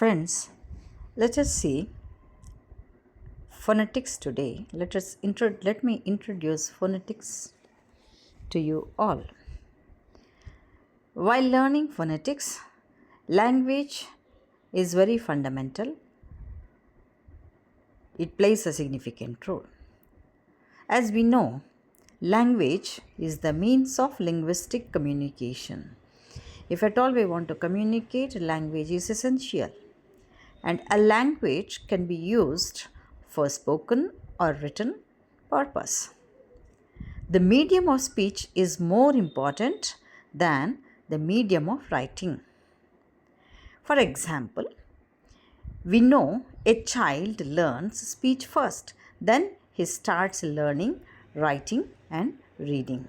Friends, let us see phonetics today. Let me introduce phonetics to you all. While learning phonetics, language is very fundamental. It plays a significant role. As we know, language is the means of linguistic communication. If at all we want to communicate, language is essential. And a language can be used for spoken or written purpose. The medium of speech is more important than the medium of writing. For example, we know a child learns speech first, then he starts learning writing and reading.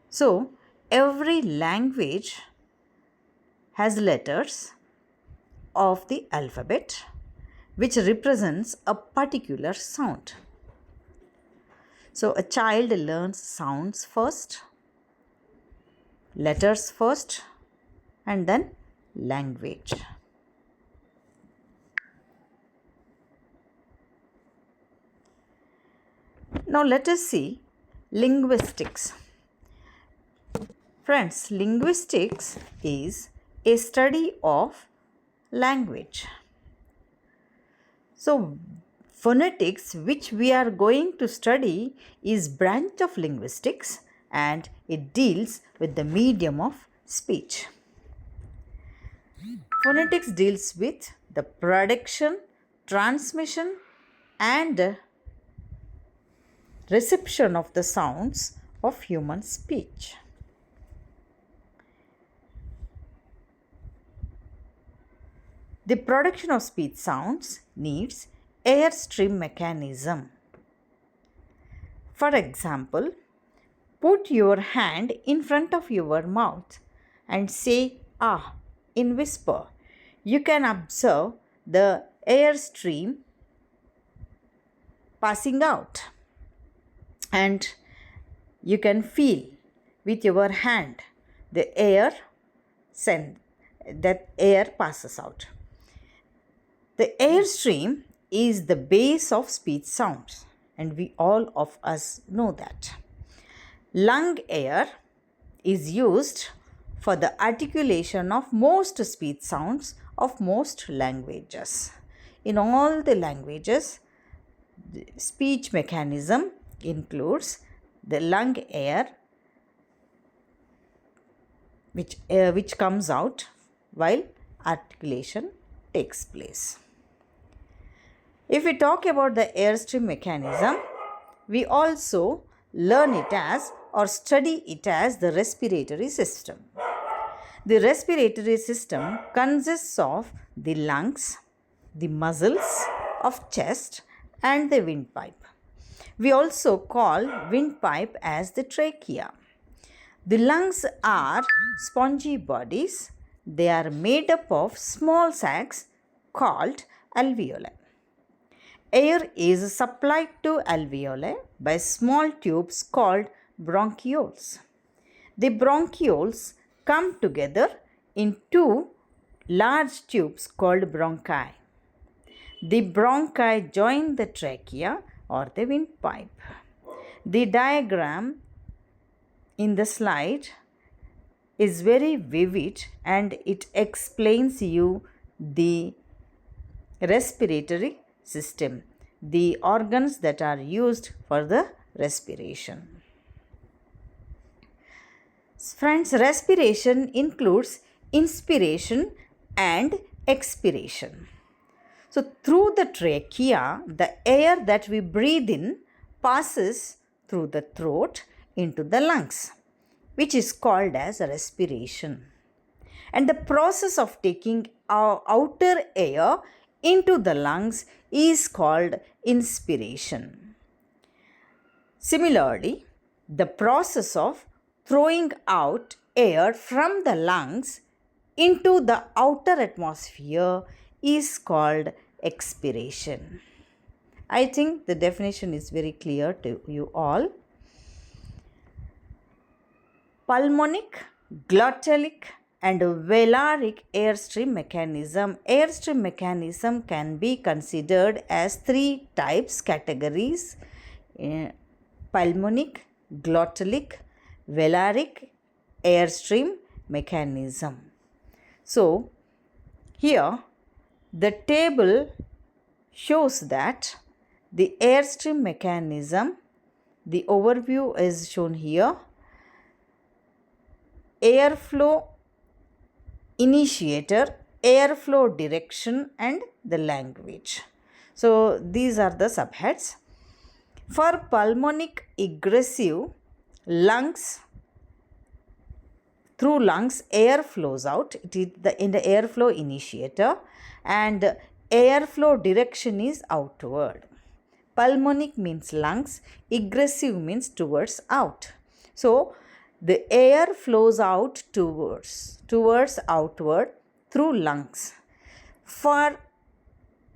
So, every language has letters of the alphabet which represents a particular sound. So a child learns sounds first, letters first, and then language. Now let us see linguistics. Friends, linguistics is a study of language. So, phonetics, which we are going to study, is branch of linguistics and it deals with the medium of speech. Phonetics deals with the production, transmission and reception of the sounds of human speech. The production of speech sounds needs airstream mechanism. For example, put your hand in front of your mouth and say ah in whisper. You can observe the airstream passing out and you can feel with your hand the air that air passes out. The airstream is the base of speech sounds and we all of us know that. Lung air is used for the articulation of most speech sounds of most languages. In all the languages, the speech mechanism includes the lung air which comes out while articulation takes place. If we talk about the airstream mechanism, we also learn it as or study it as the respiratory system. The respiratory system consists of the lungs, the muscles of chest and the windpipe. We also call windpipe as the trachea. The lungs are spongy bodies. They are made up of small sacs called alveoli. Air is supplied to alveoli by small tubes called bronchioles. The bronchioles come together in two large tubes called bronchi. The bronchi join the trachea or the windpipe. The diagram in the slide is very vivid and it explains you the respiratory system, the organs that are used for the respiration. Friends, respiration includes inspiration and expiration. So, through the trachea, the air that we breathe in passes through the throat into the lungs, which is called as respiration. And the process of taking our outer air into the lungs is called inspiration. Similarly, the process of throwing out air from the lungs into the outer atmosphere is called expiration. I think the definition is very clear to you all. Pulmonic, glottalic and velaric airstream mechanism. Airstream mechanism can be considered as three types categories: pulmonic, glottalic, velaric airstream mechanism. So here the table shows that the airstream mechanism, the overview is shown here. Airflow initiator, airflow direction, and the language. So these are the subheads. For pulmonic egressive, lungs, through lungs air flows out. It is in the airflow initiator, and airflow direction is outward. Pulmonic means lungs, egressive means towards out. So the air flows out towards outward through lungs. For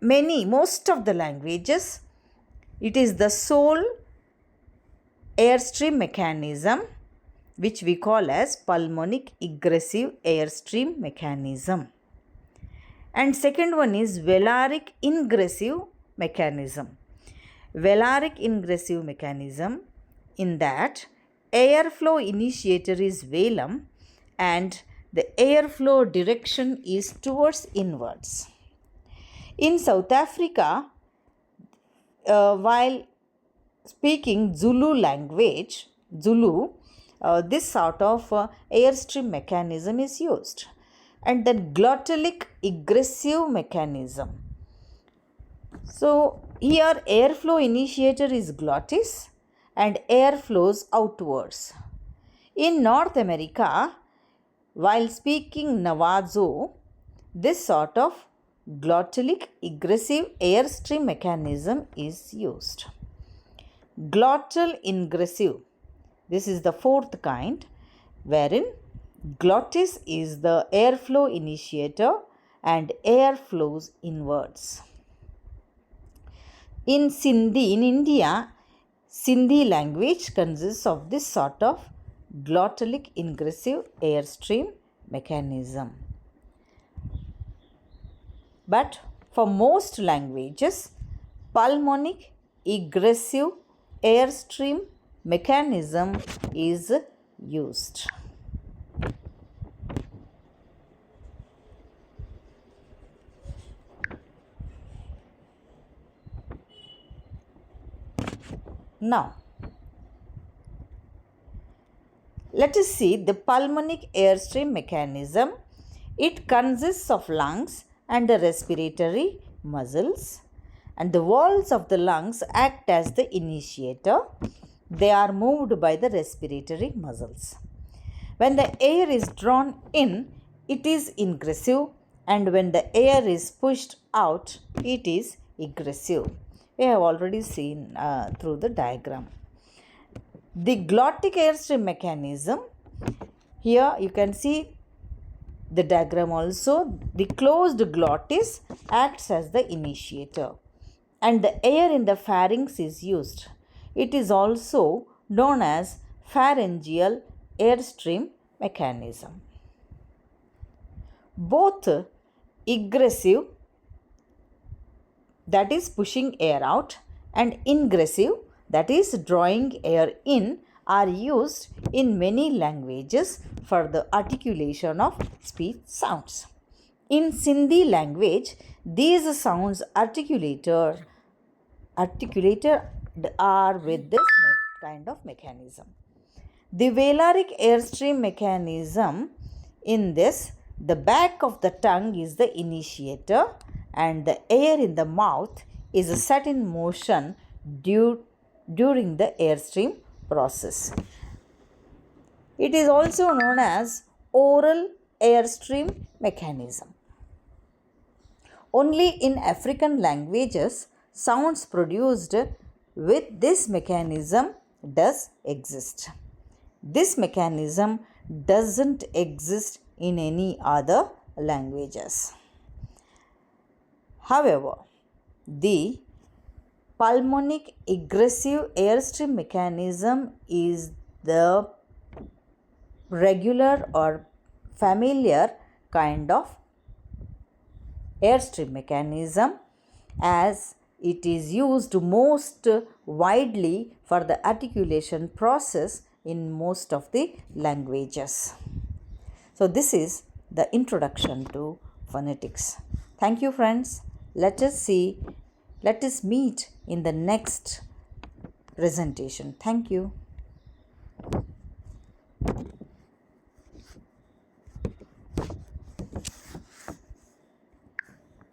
most of the languages, it is the sole airstream mechanism which we call as pulmonic egressive airstream mechanism. And second one is velaric ingressive mechanism. Velaric ingressive mechanism, in that airflow initiator is velum and the airflow direction is towards inwards. In South Africa, while speaking Zulu language, this sort of airstream mechanism is used. And then glottalic egressive mechanism. So here airflow initiator is glottis and air flows outwards. In North America, while speaking Navajo, this sort of glottalic egressive airstream mechanism is used. Glottal ingressive, this is the fourth kind, wherein glottis is the airflow initiator and air flows inwards. In India, Sindhi language consists of this sort of glottalic ingressive airstream mechanism. But for most languages, pulmonic egressive airstream mechanism is used. Now, let us see the pulmonic airstream mechanism. It consists of lungs and the respiratory muscles, and the walls of the lungs act as the initiator. They are moved by the respiratory muscles. When the air is drawn in, it is ingressive, and when the air is pushed out, it is egressive. We have already seen through the diagram. The glottic airstream mechanism, here you can see the diagram also. The closed glottis acts as the initiator and the air in the pharynx is used. It is also known as pharyngeal airstream mechanism. Both egressive, that is pushing air out, and ingressive, that is drawing air in, are used in many languages for the articulation of speech sounds. In Sindhi language, these sounds articulated are with this kind of mechanism. The velaric airstream mechanism, in this, the back of the tongue is the initiator and the air in the mouth is set in motion during the airstream process. It is also known as oral airstream mechanism. Only in African languages, sounds produced with this mechanism does exist. This mechanism doesn't exist in any other languages. However, the pulmonic egressive airstream mechanism is the regular or familiar kind of airstream mechanism, as it is used most widely for the articulation process in most of the languages. So this is the introduction to phonetics. Thank you, friends. Let us meet in the next presentation. Thank you.